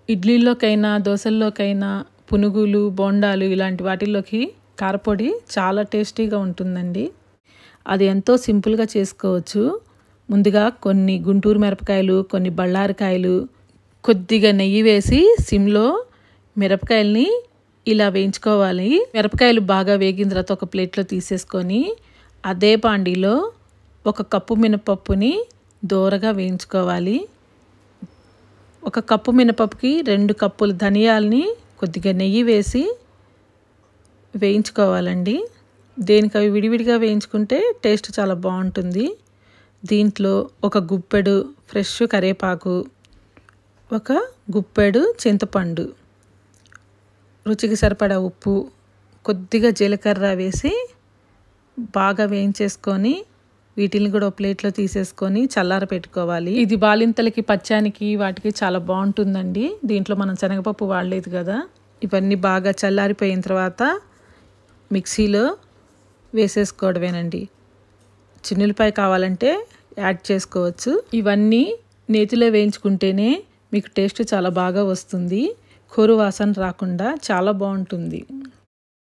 ఇడ్లీలోకైనా దోశల్లోకైనా పునుగులు బోండాలు ఇలాంటి వాటిల్లోకి కారపొడి చాలా టేస్టీగా ఉంటుందండి. అది ఎంతో సింపుల్గా చేసుకోవచ్చు. ముందుగా కొన్ని గుంటూరు మిరపకాయలు, కొన్ని బళ్ళారికాయలు, కొద్దిగా నెయ్యి వేసి సిమ్లో మిరపకాయల్ని ఇలా వేయించుకోవాలి. మిరపకాయలు బాగా వేగిన తర్వాత ఒక ప్లేట్లో తీసేసుకొని అదే బాండీలో 1 కప్పు మినపప్పుని దోరగా వేయించుకోవాలి. 1 కప్పు మినపప్పుకి 2 కప్పులు ధనియాలని కొద్దిగా నెయ్యి వేసి వేయించుకోవాలండి. దేనికి అవి విడివిడిగా వేయించుకుంటే టేస్ట్ చాలా బాగుంటుంది. దీంట్లో 1 గుప్పెడు ఫ్రెష్ కరివేపాకు, 1 గుప్పెడు చింతపండు, రుచికి సరిపడా ఉప్పు, కొద్దిగా జీలకర్ర వేసి బాగా వేయించేసుకొని వీటిని కూడా ఒక ప్లేట్లో తీసేసుకొని చల్లార పెట్టుకోవాలి. ఇది బాలింతలకి పచ్చానికి వాటికి చాలా బాగుంటుందండి. దీంట్లో మనం శనగపప్పు వాడలేదు కదా. ఇవన్నీ బాగా చల్లారిపోయిన తర్వాత మిక్సీలో వేసేసుకోవడమేనండి. చిన్నులపాయ కావాలంటే యాడ్ చేసుకోవచ్చు. ఇవన్నీ నేతిలో వేయించుకుంటేనే మీకు టేస్ట్ చాలా బాగా వస్తుంది. కొరు వాసన రాకుండా చాలా బాగుంటుంది.